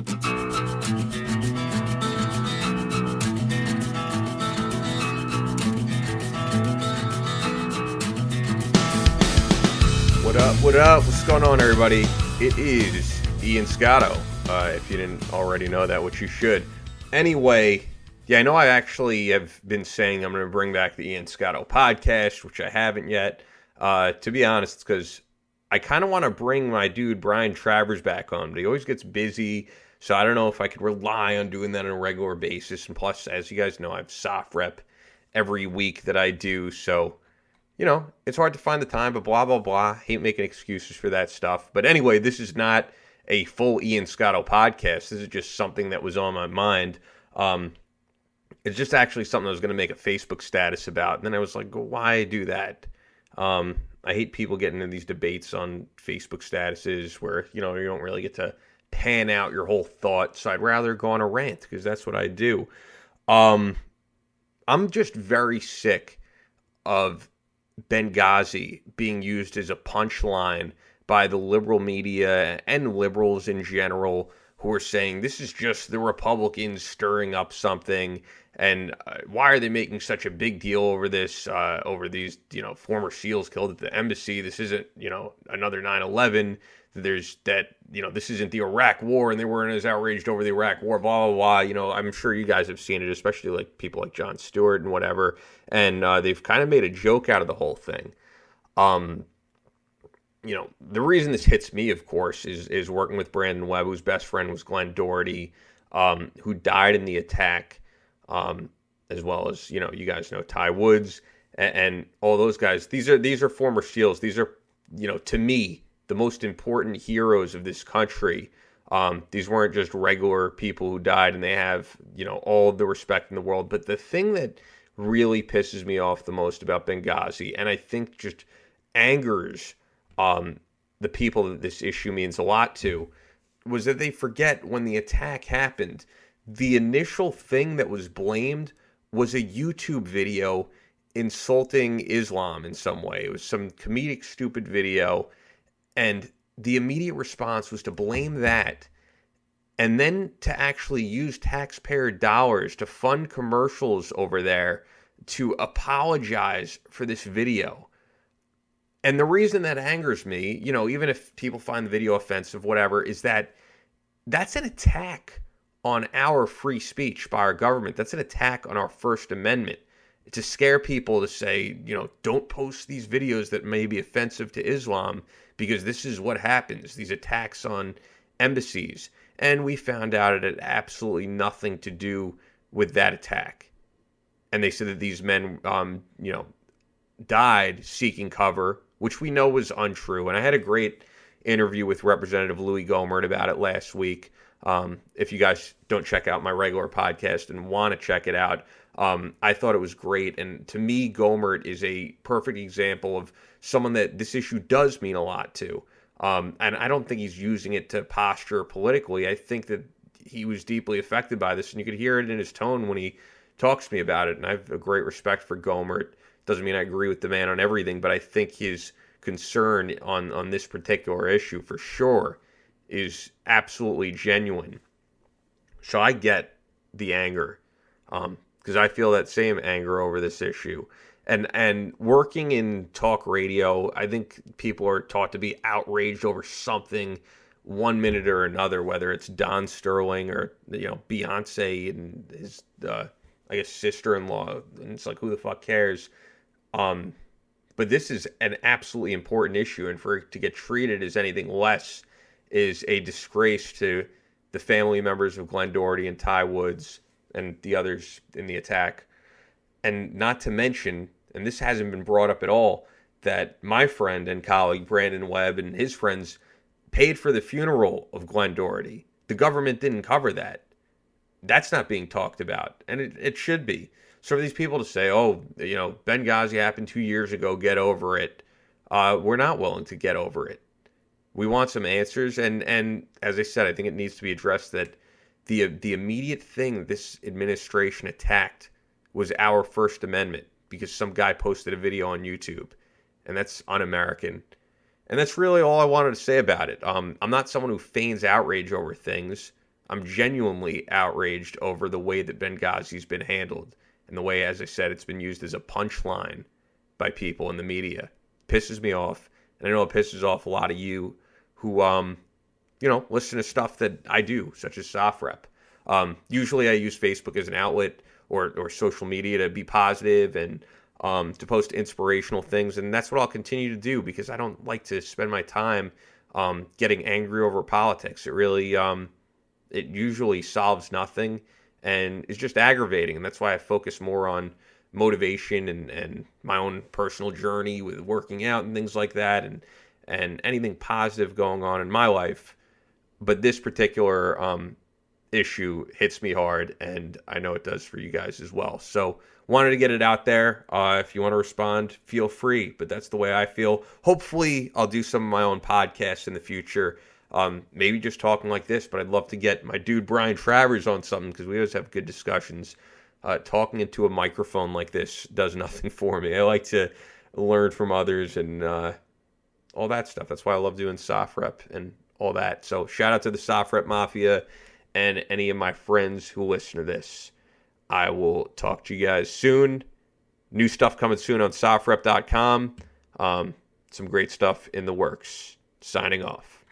What up? What up? What's going on, everybody? It is Ian Scotto. If you didn't already know that, which you should. Anyway, yeah, I know I actually have been saying I'm going to bring back the Ian Scotto podcast, which I haven't yet. To be honest, it's because I kind of want to bring my dude Brian Travers back on, but he always gets busy, so I don't know if I could rely on doing that on a regular basis. And plus, as you guys know, I have soft rep every week that I do, so you know, it's hard to find the time, but blah, blah, blah. Hate making excuses for that stuff. But anyway, this is not a full Ian Scotto podcast. This is just something that was on my mind. It's just actually something I was going to make a Facebook status about. And then I was like, why do that? I hate people getting into these debates on Facebook statuses where, you know, you don't really get to pan out your whole thought. So I'd rather go on a rant because that's what I do. I'm just very sick of Benghazi being used as a punchline by the liberal media and liberals in general who are saying this is just the Republicans stirring up something, and why are they making such a big deal over this, over these, you know, former SEALs killed at the embassy? This isn't, you know, another 9/11. There's that, you know, this isn't the Iraq War, and they weren't as outraged over the Iraq War, blah, blah, blah. You know, I'm sure you guys have seen it, especially like people like Jon Stewart and whatever. And they've kind of made a joke out of the whole thing. You know, the reason this hits me, of course, is working with Brandon Webb, whose best friend was Glenn Doherty, who died in the attack, as well as, you know, you guys know Ty Woods and all those guys. These are former SEALs. These are, you know, to me, the most important heroes of this country. These weren't just regular people who died, and they have, you know, all the respect in the world. But the thing that really pisses me off the most about Benghazi, and I think just angers the people that this issue means a lot to, was that they forget when the attack happened, the initial thing that was blamed was a YouTube video insulting Islam in some way. It was some comedic, stupid video. And the immediate response was to blame that and then to actually use taxpayer dollars to fund commercials over there to apologize for this video. And the reason that angers me, you know, even if people find the video offensive, whatever, is that that's an attack on our free speech by our government. That's an attack on our First Amendment. To scare people to say, you know, don't post these videos that may be offensive to Islam because this is what happens, these attacks on embassies. And we found out it had absolutely nothing to do with that attack. And they said that these men, you know, died seeking cover, which we know was untrue. And I had a great interview with Representative Louis Gohmert about it last week. If you guys don't check out my regular podcast and want to check it out, I thought it was great. And to me, Gohmert is a perfect example of someone that this issue does mean a lot to. And I don't think he's using it to posture politically. I think that he was deeply affected by this, and you could hear it in his tone when he talks to me about it. And I have a great respect for Gohmert. Doesn't mean I agree with the man on everything, but I think his concern on this particular issue for sure is absolutely genuine. So I get the anger, because I feel that same anger over this issue. And working in talk radio, I think people are taught to be outraged over something one minute or another, whether it's Don Sterling or, you know, Beyonce and his, I guess, sister-in-law. And it's like, who the fuck cares? But this is an absolutely important issue, and for it to get treated as anything less is a disgrace to the family members of Glenn Doherty and Ty Woods and the others in the attack. And not to mention, and this hasn't been brought up at all, that my friend and colleague Brandon Webb and his friends paid for the funeral of Glenn Doherty. The government didn't cover that. That's not being talked about, and it should be. So for these people to say, oh, you know, Benghazi happened 2 years ago, get over it, we're not willing to get over it. We want some answers, and as I said, I think it needs to be addressed that the immediate thing this administration attacked was our First Amendment because some guy posted a video on YouTube, and that's un-American. And that's really all I wanted to say about it. I'm not someone who feigns outrage over things. I'm genuinely outraged over the way that Benghazi's been handled and the way, as I said, it's been used as a punchline by people in the media. Pisses me off, and I know it pisses off a lot of you who, listen to stuff that I do, such as SoftRep. Usually I use Facebook as an outlet or social media to be positive and to post inspirational things, and that's what I'll continue to do because I don't like to spend my time getting angry over politics. It really, it usually solves nothing and is just aggravating, and that's why I focus more on motivation and my own personal journey with working out and things like that, and anything positive going on in my life. But this particular issue hits me hard, and I know it does for you guys as well. So wanted to get it out there. If you want to respond, feel free. But that's the way I feel. Hopefully, I'll do some of my own podcasts in the future. Maybe just talking like this, but I'd love to get my dude Brian Travers on something because we always have good discussions. Talking into a microphone like this does nothing for me. I like to learn from others and all that stuff. That's why I love doing SoftRep and all that. So shout out to the SoftRep Mafia and any of my friends who listen to this. I will talk to you guys soon. New stuff coming soon on softrep.com. Some great stuff in the works. Signing off.